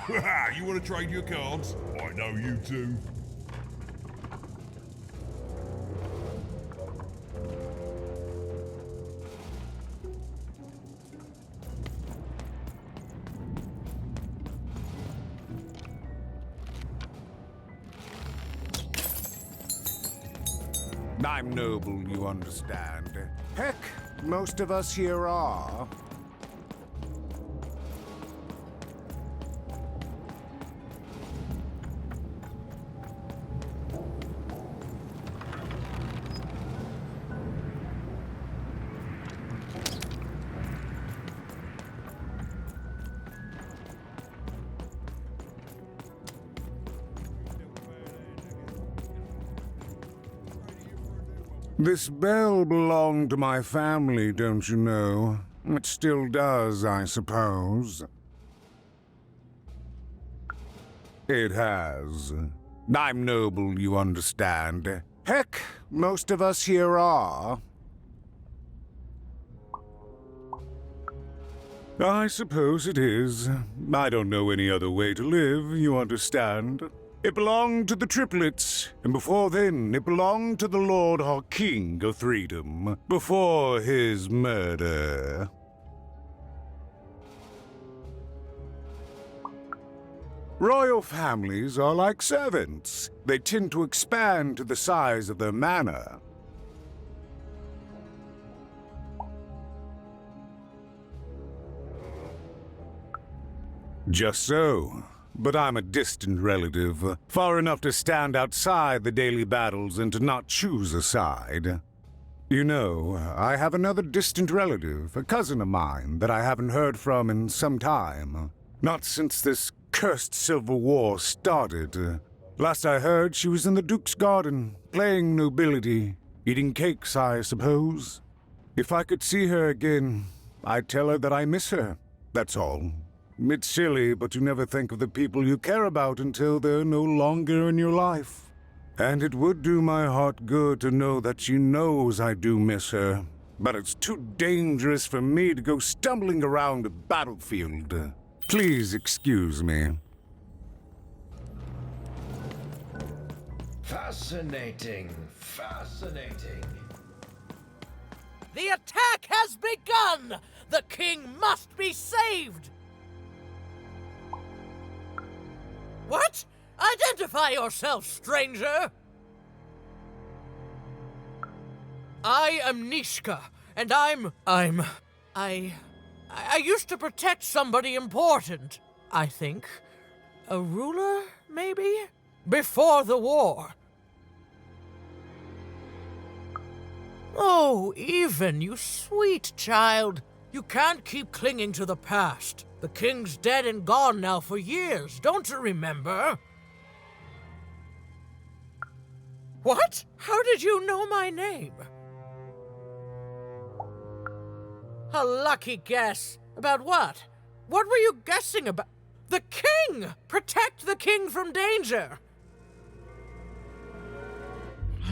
You want to trade your cards? I know you do. I'm noble, you understand. Heck, most of us here are. This bell belonged to my family, don't you know? It still does, I suppose. It has. I'm noble, you understand. Heck, most of us here are. I suppose it is. I don't know any other way to live, you understand. It belonged to the triplets, and before then it belonged to the Lord our King of Freedom, before his murder. Royal families are like servants. They tend to expand to the size of their manor. Just so. But I'm a distant relative, far enough to stand outside the daily battles and to not choose a side. You know, I have another distant relative, a cousin of mine, that I haven't heard from in some time. Not since this cursed Civil War started. Last I heard, she was in the Duke's garden, playing nobility, eating cakes, I suppose. If I could see her again, I'd tell her that I miss her, that's all. It's silly, but you never think of the people you care about until they're no longer in your life. And it would do my heart good to know that she knows I do miss her. But it's too dangerous for me to go stumbling around a battlefield. Please excuse me. Fascinating. Fascinating. The attack has begun! The king must be saved! What? Identify yourself, stranger! I am Nishka, and I used to protect somebody important, I think. A ruler, maybe? Before the war. Oh, Even, you sweet child. You can't keep clinging to the past. The king's dead and gone now for years, don't you remember? What? How did you know my name? A lucky guess. About what? What were you guessing about? The king! Protect the king from danger!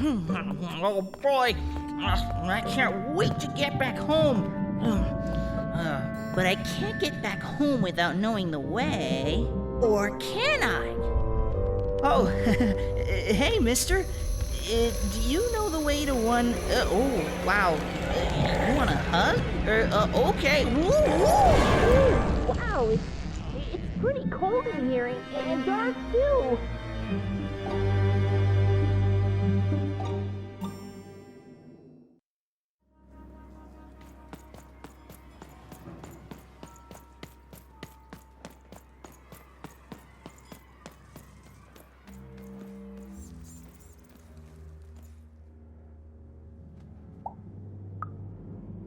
Oh boy, I can't wait to get back home. But I can't get back home without knowing the way. Or can I? Oh, hey, mister. Do you know the way to one... oh, wow. You want a hug? Okay. Woo, woo. Wow, it's pretty cold in here and dark, too.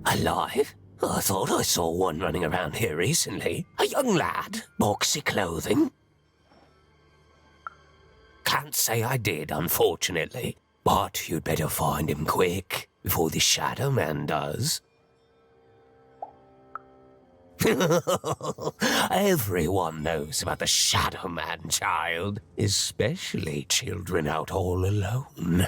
Alive? I thought I saw one running around here recently. A young lad, boxy clothing. Can't say I did, unfortunately. But you'd better find him quick, before the Shadow Man does. Everyone knows about the Shadow Man, child. Especially children out all alone.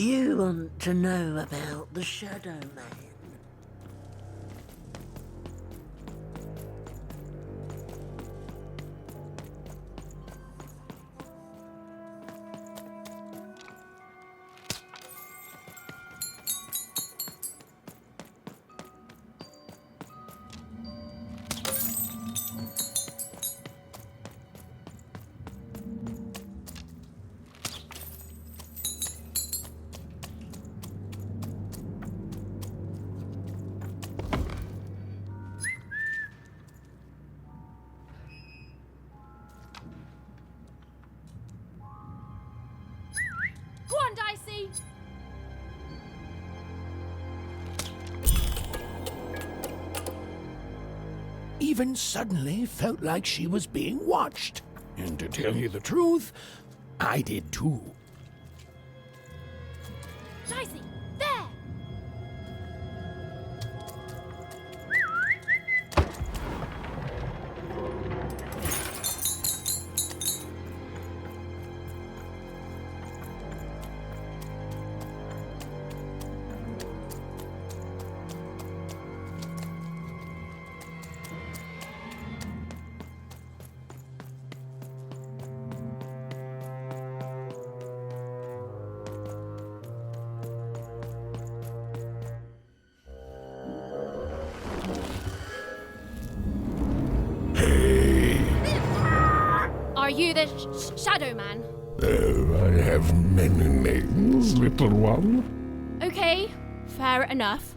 You want to know about the Shadow Man? Go on, Dicey! Even suddenly felt like she was being watched. And to tell you the truth, I did too. Dicey, there! Are you the Shadow Man? I have many names, little one. Okay, fair enough.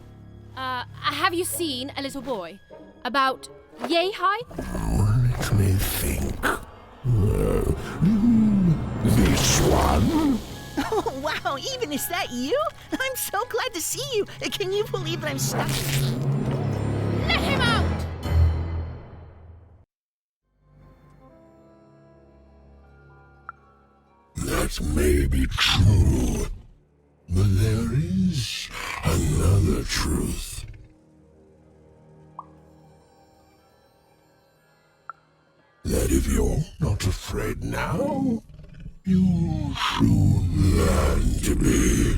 Have you seen a little boy? About yay high? Let me think. This one? Oh, wow, even is that you? I'm so glad to see you. Can you believe that I'm stuck? Let him out! That may be true, but there is another truth. That if you're not afraid now, you'll soon learn to be.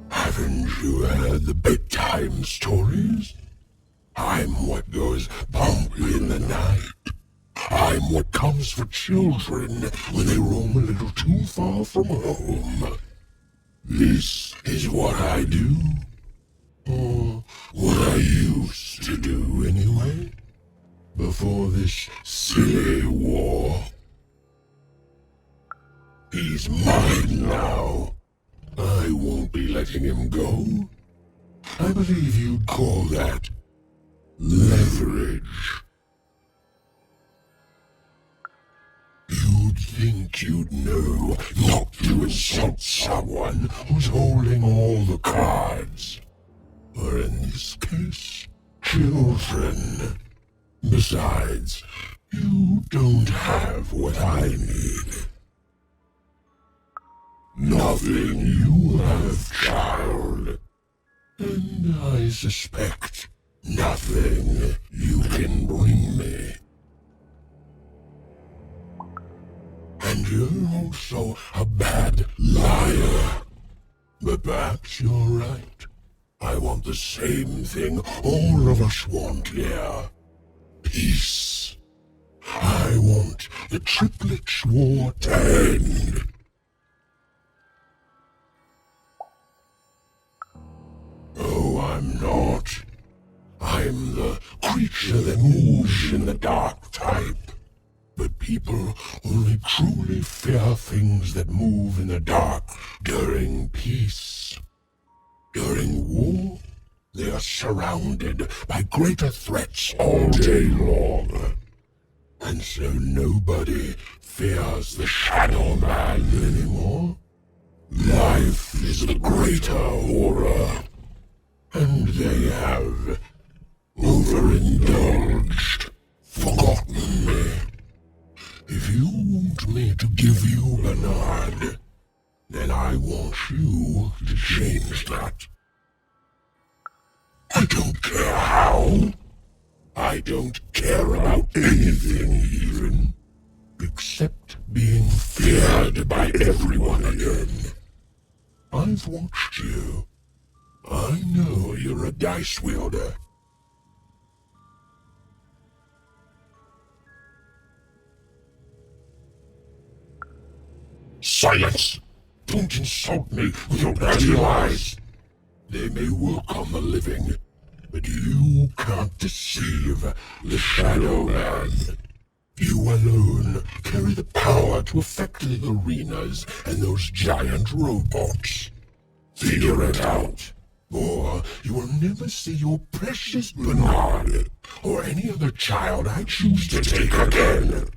Haven't you heard the bedtime stories? I'm what goes bump in the night. I'm what comes for children when they roam a little too far from home. This is what I do. Or what I used to do anyway. Before this silly war. He's mine now. I won't be letting him go. I believe you'd call that leverage. You'd think you'd know not to insult someone who's holding all the cards. Or in this case, children. Besides, you don't have what I need. Nothing you have, child. And I suspect nothing you can bring me. And you're also a bad liar. But perhaps you're right. I want the same thing all of us want here. Peace. I want the Triplets' War to end. Oh, I'm not. I'm the creature that moves in the dark type. But people only truly fear things that move in the dark during peace. During war, they are surrounded by greater threats all day long. And so nobody fears the Shadow Man anymore. Life is the greater horror. And they have overindulged, forgotten me. If you want me to give you Bernard, then I want you to change that. I don't care how. I don't care about anything even. except being feared by everyone again. I've watched you. I know you're a dice wielder. Silence! Don't insult me with your bloody lies! They may work on the living, but you can't deceive the Shadow Man. You alone carry the power to affect the arenas and those giant robots. Figure it out, or you will never see your precious Bernard or any other child I choose to take again.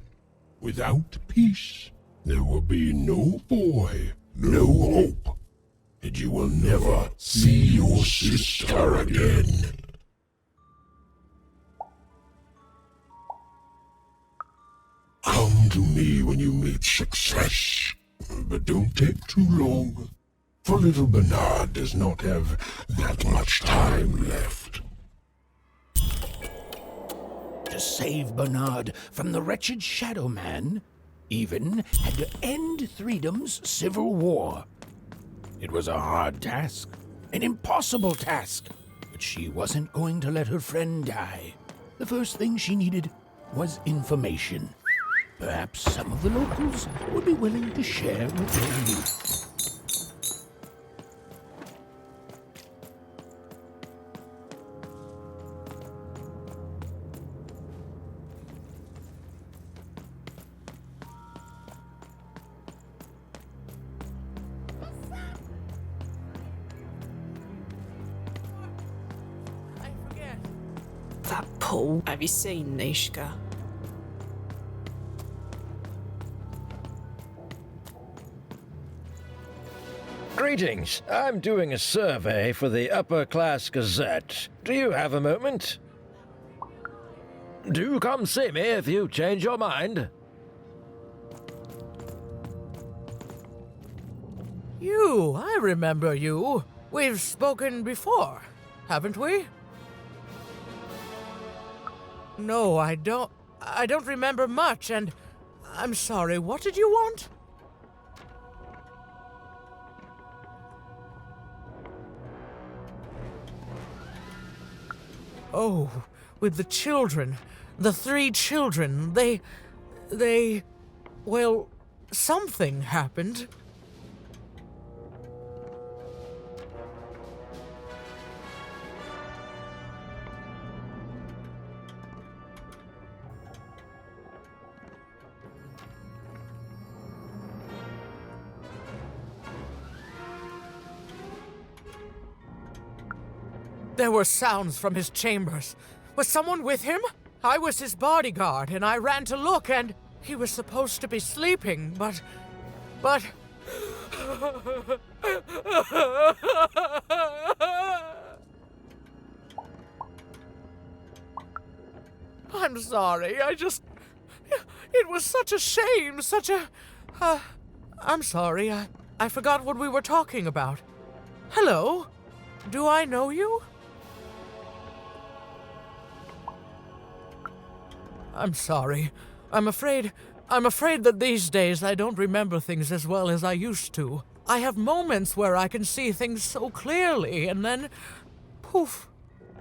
Without peace, there will be no boy, no hope, and you will never see your sister again. Come to me when you meet success, but don't take too long, for little Bernard does not have that much time left. To save Bernard from the wretched Shadow Man, Even had to end Threedom's civil war. It was a hard task, an impossible task, but she wasn't going to let her friend die. The first thing she needed was information. Perhaps some of the locals would be willing to share what they knew. That Paul. Have you seen Nishka? Greetings. I'm doing a survey for the Upper Class Gazette. Do you have a moment? Do come see me if you change your mind. You, I remember you. We've spoken before, haven't we? No, I don't remember much, and I'm sorry, what did you want? Oh, with the children. The 3 children. Well, something happened. There were sounds from his chambers. Was someone with him? I was his bodyguard, and I ran to look, and he was supposed to be sleeping, but... I'm sorry, it was such a shame, I'm sorry, I forgot what we were talking about. Hello? Do I know you? I'm sorry. I'm afraid that these days I don't remember things as well as I used to. I have moments where I can see things so clearly, and then... poof.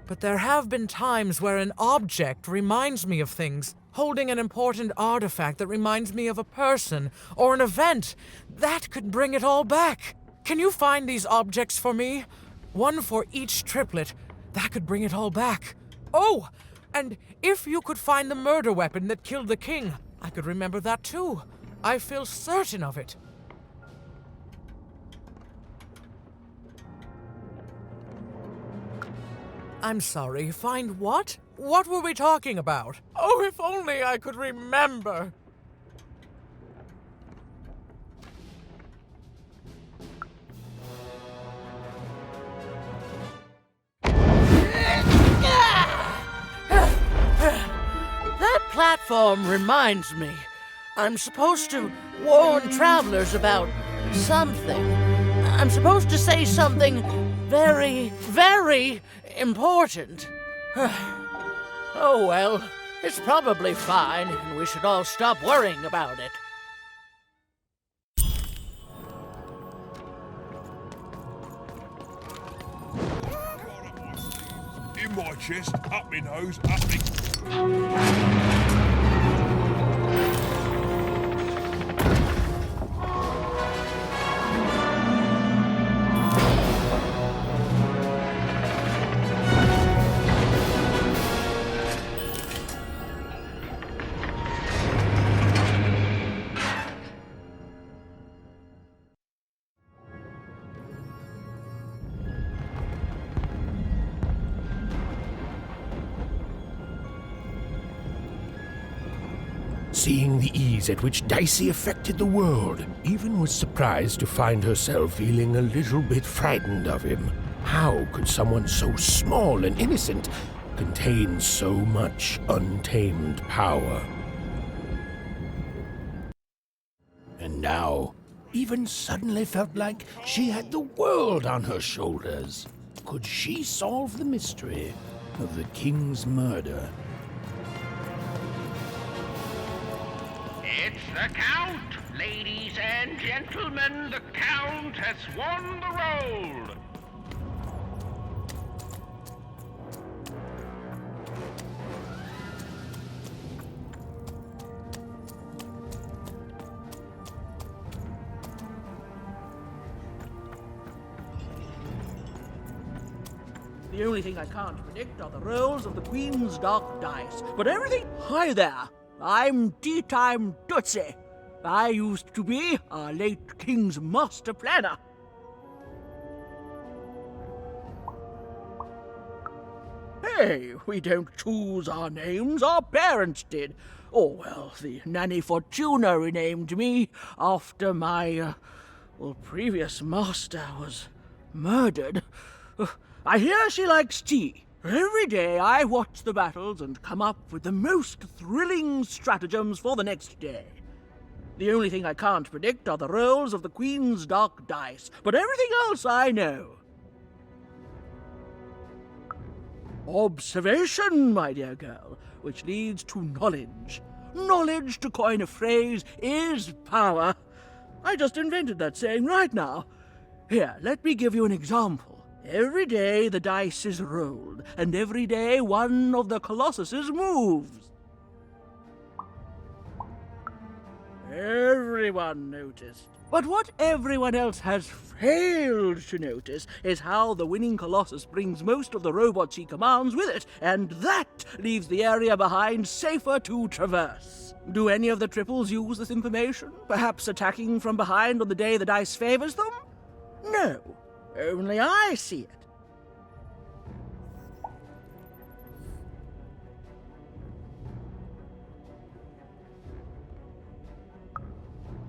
But there have been times where an object reminds me of things, holding an important artifact that reminds me of a person or an event. That could bring it all back. Can you find these objects for me? One for each triplet. That could bring it all back. Oh! And if you could find the murder weapon that killed the king, I could remember that too. I feel certain of it. I'm sorry, find what? What were we talking about? Oh, if only I could remember. That platform reminds me. I'm supposed to warn travelers about something. I'm supposed to say something very, very important. Oh well, It's probably fine, and we should all stop worrying about it. In my chest, up my nose, up me. Seeing the ease at which Dicey affected the world, Even was surprised to find herself feeling a little bit frightened of him. How could someone so small and innocent contain so much untamed power? And now, Even suddenly felt like she had the world on her shoulders. Could she solve the mystery of the king's murder? It's the Count! Ladies and gentlemen, the Count has won the role! The only thing I can't predict are the rolls of the Queen's Dark Dice. But everything... Hi there! I'm Tea-Time Tootsie. I used to be our late King's master planner. Hey, we don't choose our names, our parents did. Oh, well, the Nanny Fortuna renamed me after my, previous master was murdered. I hear she likes tea. Every day I watch the battles and come up with the most thrilling stratagems for the next day. The only thing I can't predict are the rolls of the Queen's Dark Dice, but everything else I know. Observation, my dear girl, which leads to knowledge. Knowledge, to coin a phrase, is power. I just invented that saying right now. Here, let me give you an example. Every day the dice is rolled, and every day one of the Colossuses moves. Everyone noticed. But what everyone else has failed to notice is how the winning Colossus brings most of the robots he commands with it, and that leaves the area behind safer to traverse. Do any of the triples use this information? Perhaps attacking from behind on the day the dice favors them? No. Only I see it.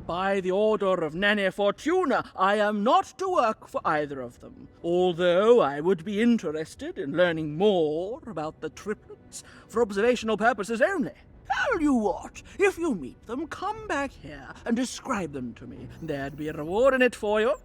By the order of Nanny Fortuna, I am not to work for either of them, although I would be interested in learning more about the triplets for observational purposes only. Tell you what, if you meet them, come back here and describe them to me. There'd be a reward in it for you.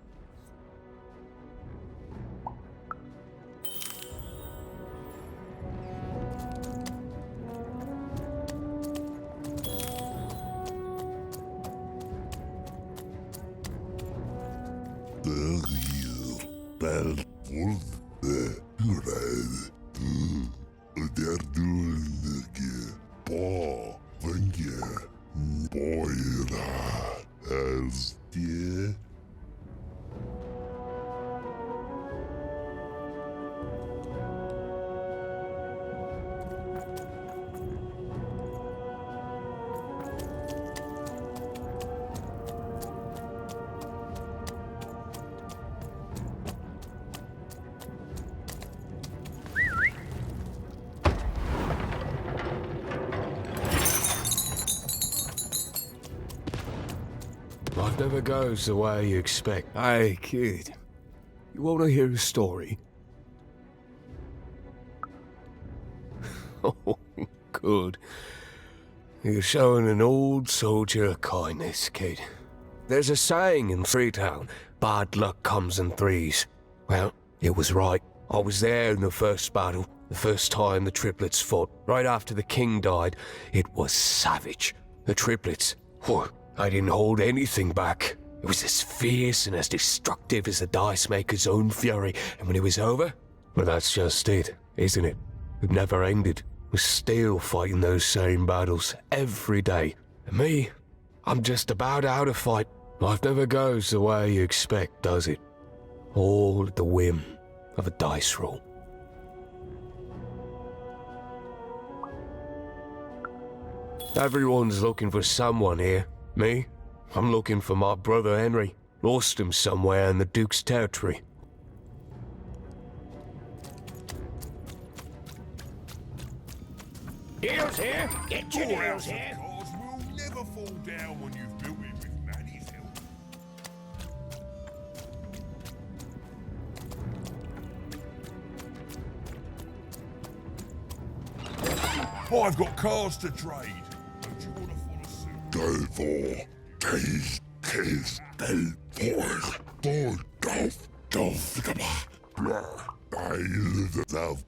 Life never goes the way you expect. Hey, kid. You want to hear a story? Oh, good. You're showing an old soldier kindness, kid. There's a saying in Freetown, bad luck comes in threes. Well, it was right. I was there in the first battle. The first time the triplets fought, right after the king died, it was savage. The triplets, they didn't hold anything back. It was as fierce and as destructive as the Dice Maker's own fury, and when it was over, well, that's just it, isn't it? It never ended. We're still fighting those same battles every day. And me, I'm just about out of fight. Life never goes the way you expect, does it? All at the whim of a dice roll. Everyone's looking for someone here. Me? I'm looking for my brother Henry. Lost him somewhere in the Duke's territory. Deals here. Get your Your deals house of here. cards will never fall down when you've built it with Nanny's help. I've got cards to trade. Don't you want to follow suit? Delvor, Days, Kiss, Del, Boy, Boy, Dolph, Dolph, Blah, Bail, Love.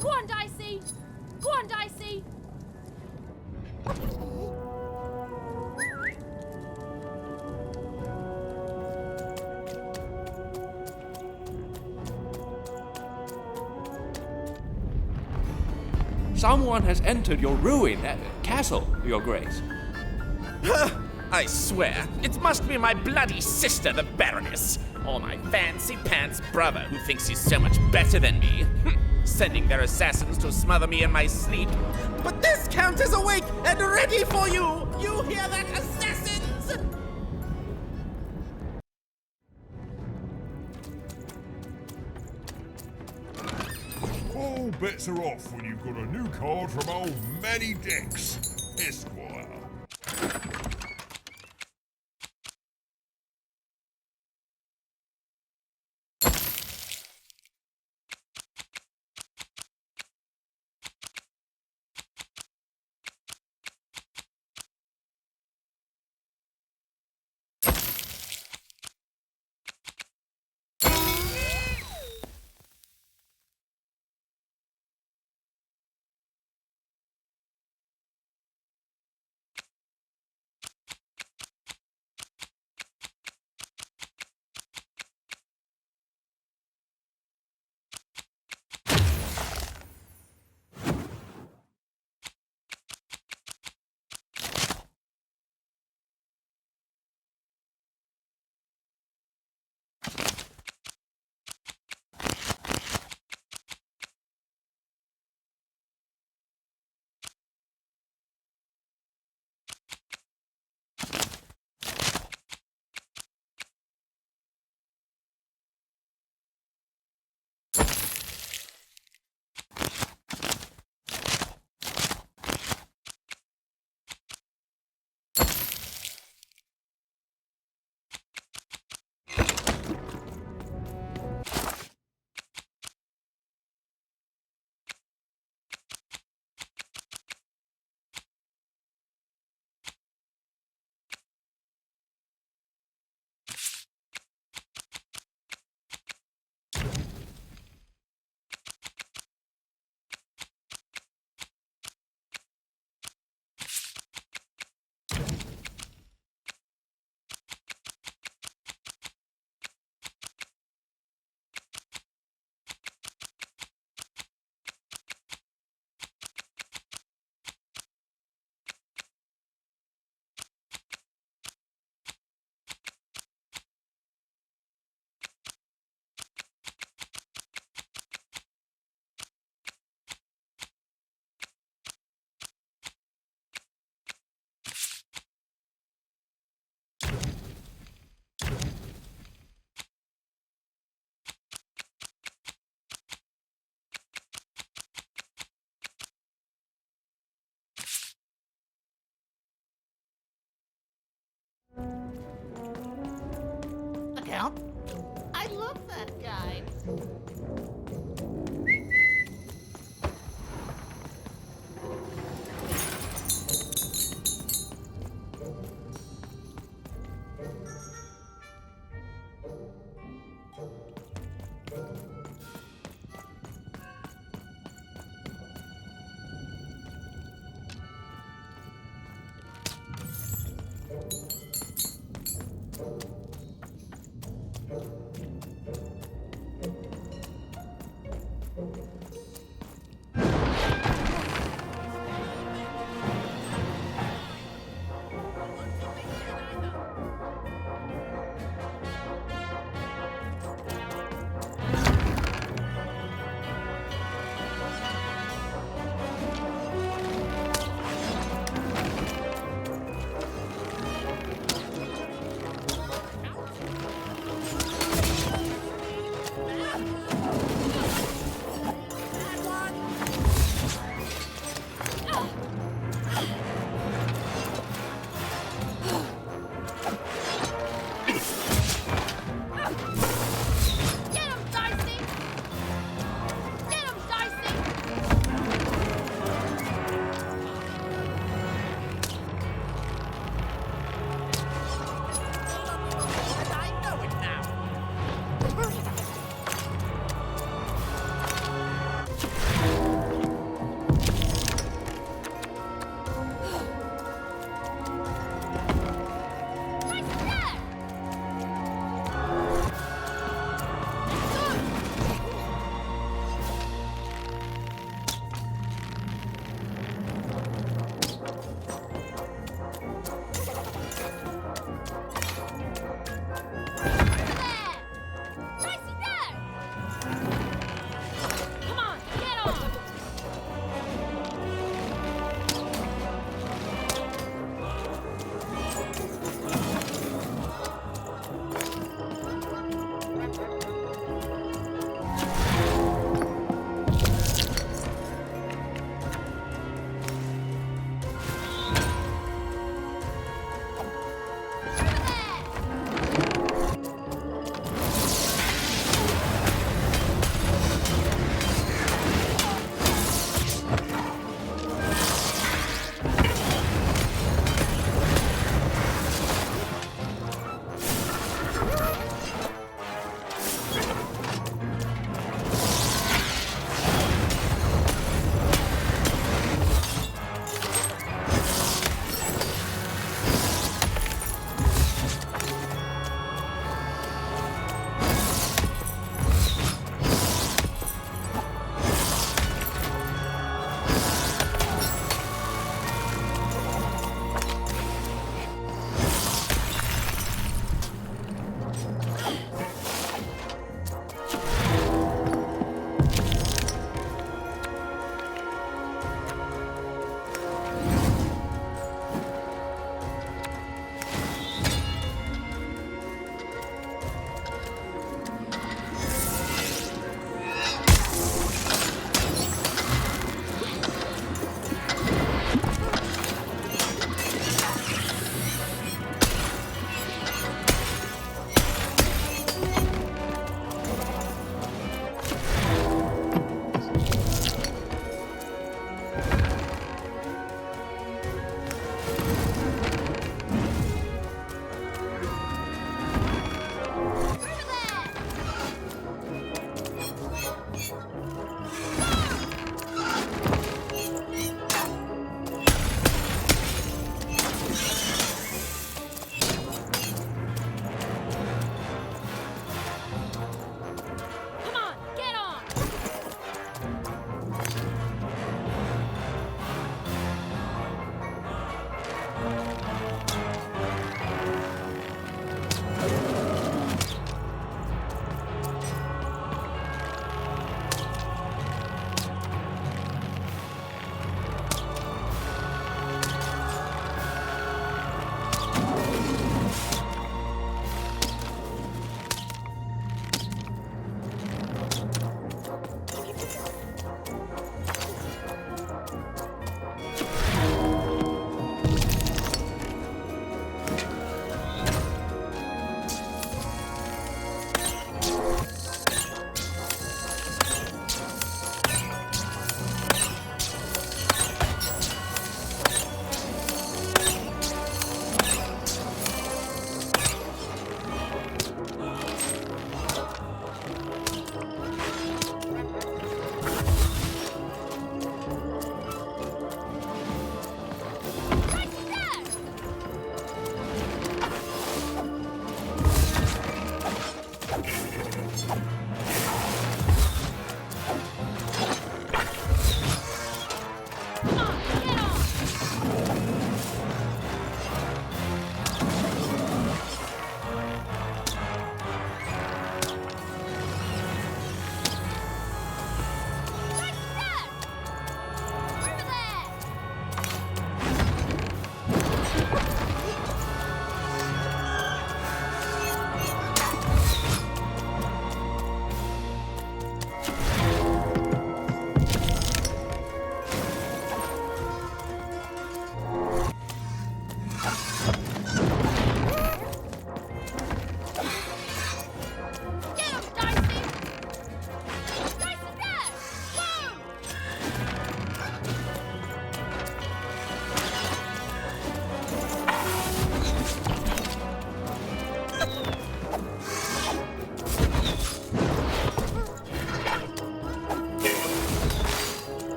Go on, Dicey! Go on, Dicey! Someone has entered your ruined castle, Your Grace. I swear, it must be my bloody sister, the Baroness, or my fancy-pants brother who thinks he's so much better than me, sending their assassins to smother me in my sleep. But this Count is awake and ready for you! You hear that, assassins? All bets are off when you've got a new card from old Manny Dex, Esquire.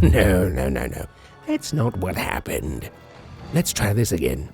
No. That's not what happened. Let's try this again.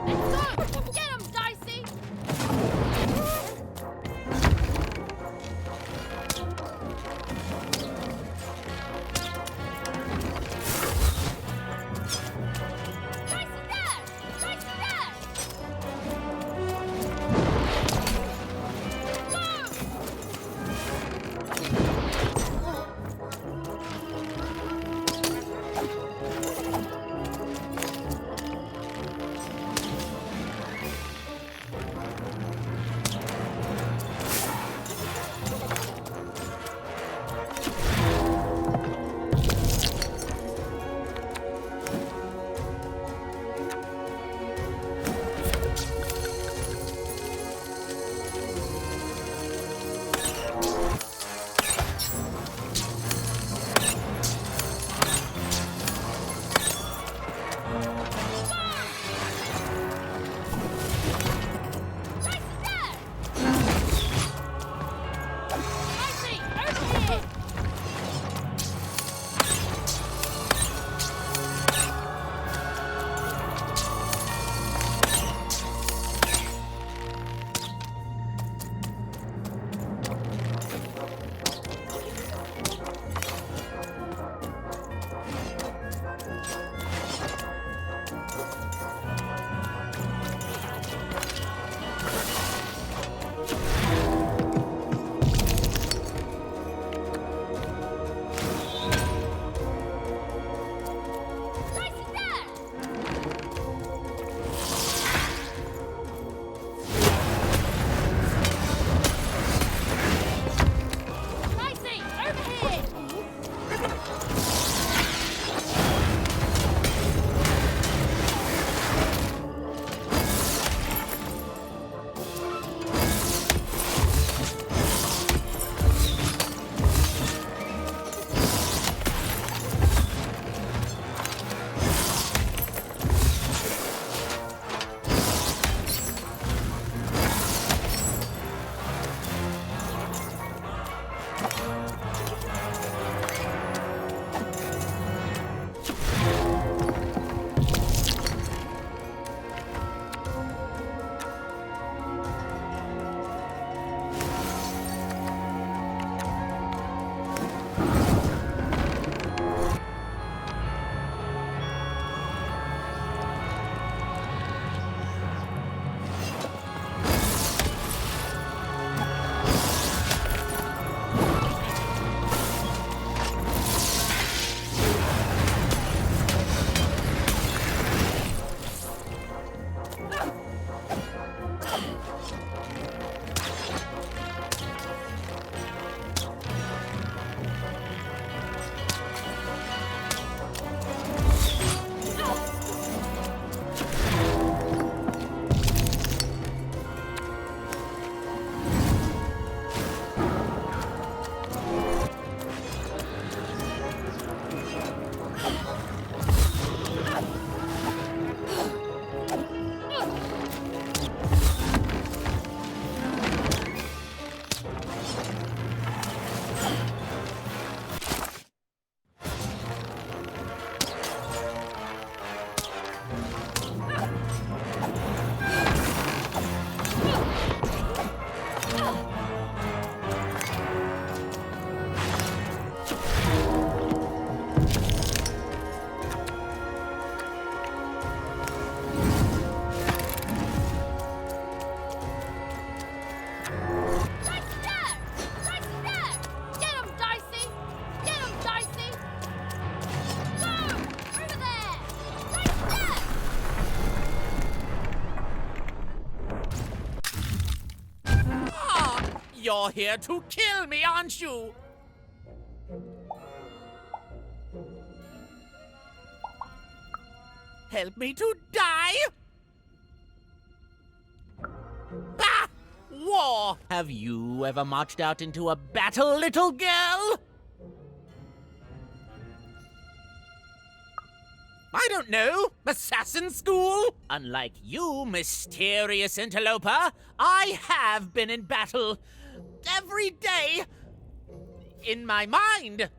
Let's go! Get him, Dicey! Dicey dash! Dicey dash! Dicey, over here! Dicey dash! Dicey, over here! You're here to kill me, aren't you? Help me to die? Bah! War! Have you ever marched out into a battle, little girl? I don't know. Assassin school? Unlike you, mysterious interloper, I have been in battle every day in my mind.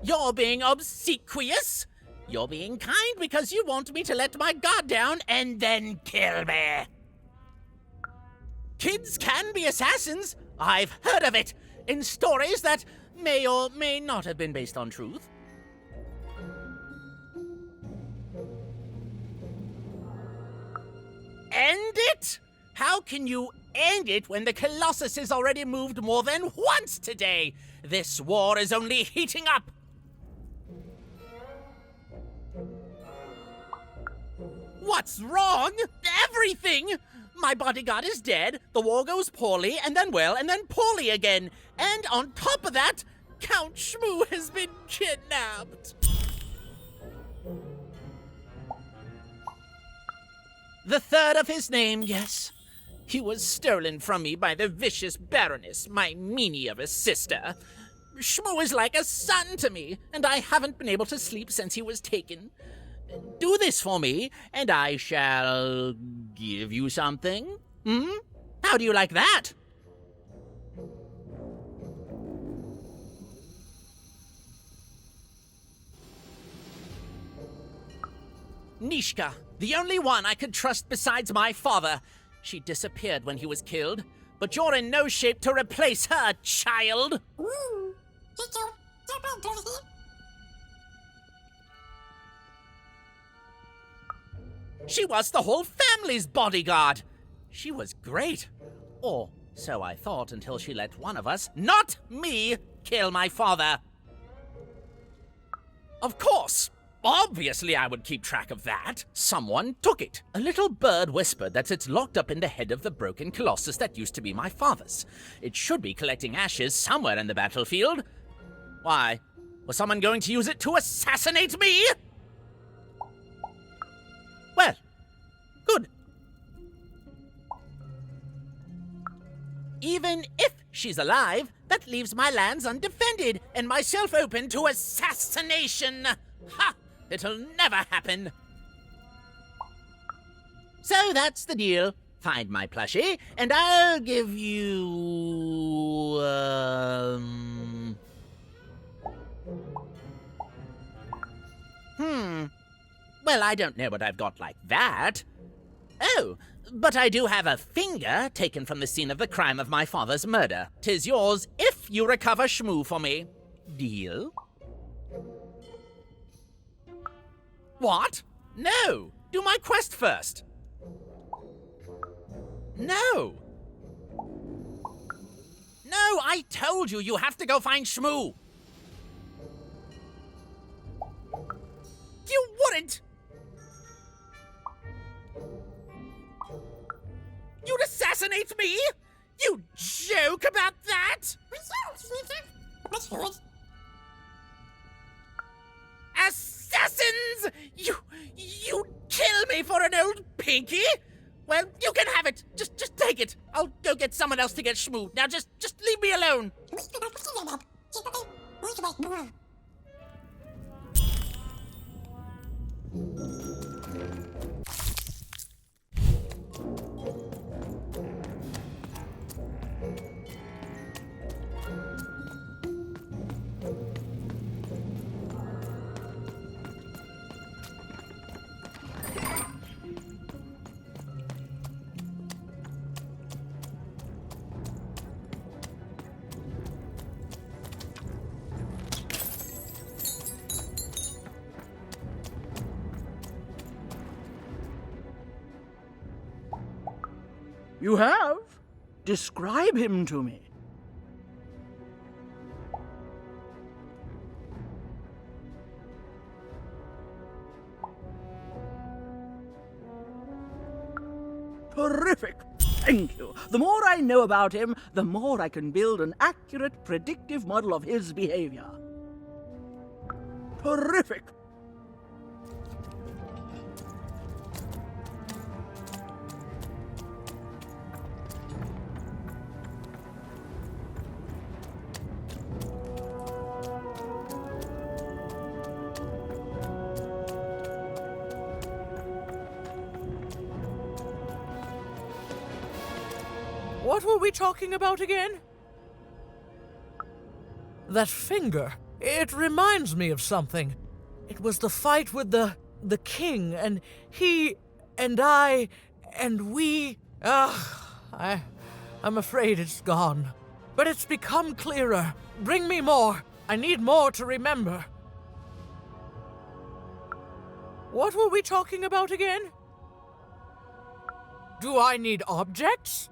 You're being obsequious. You're being kind because you want me to let my guard down and then kill me. Kids can be assassins. I've heard of it in stories that may or may not have been based on truth. End it? How can you end it when the Colossus has already moved more than once today? This war is only heating up. What's wrong? Everything! My bodyguard is dead, the war goes poorly, and then well, and then poorly again. And on top of that, Count Shmoo has been kidnapped. The third of his name, yes. He was stolen from me by the vicious Baroness, my meanie of a sister. Shmoo is like a son to me, and I haven't been able to sleep since he was taken. Do this for me, and I shall give you something. How do you like that? Nishka, the only one I could trust besides my father. She disappeared when he was killed, but you're in no shape to replace her, child. She was the whole family's bodyguard. She was great. Or so I thought until she let one of us, not me, kill my father. Of course. Obviously I would keep track of that. Someone took it. A little bird whispered that it's locked up in the head of the broken Colossus that used to be my father's. It should be collecting ashes somewhere in the battlefield. Why? Was someone going to use it to assassinate me? Well, good. Even if she's alive, that leaves my lands undefended and myself open to assassination. Ha! It'll never happen. So that's the deal. Find my plushie, and I'll give you... Well, I don't know what I've got like that. Oh, but I do have a finger taken from the scene of the crime of my father's murder. 'Tis yours if you recover Shmoo for me. Deal? What? No! Do my quest first! No! No, I told you, you have to go find Shmoo! You wouldn't! You'd assassinate me? You joke about that? Assassins! You kill me for an old pinky? Well, you can have it. Just take it. I'll go get someone else to get Shmoo. Now just leave me alone. You have? Describe him to me. Terrific! Thank you. The more I know about him, the more I can build an accurate, predictive model of his behavior. Terrific! What were we talking about again? That finger. It reminds me of something. It was the fight with the king, and he, and I, and we. I'm afraid it's gone. But it's become clearer. Bring me more. I need more to remember. What were we talking about again? Do I need objects?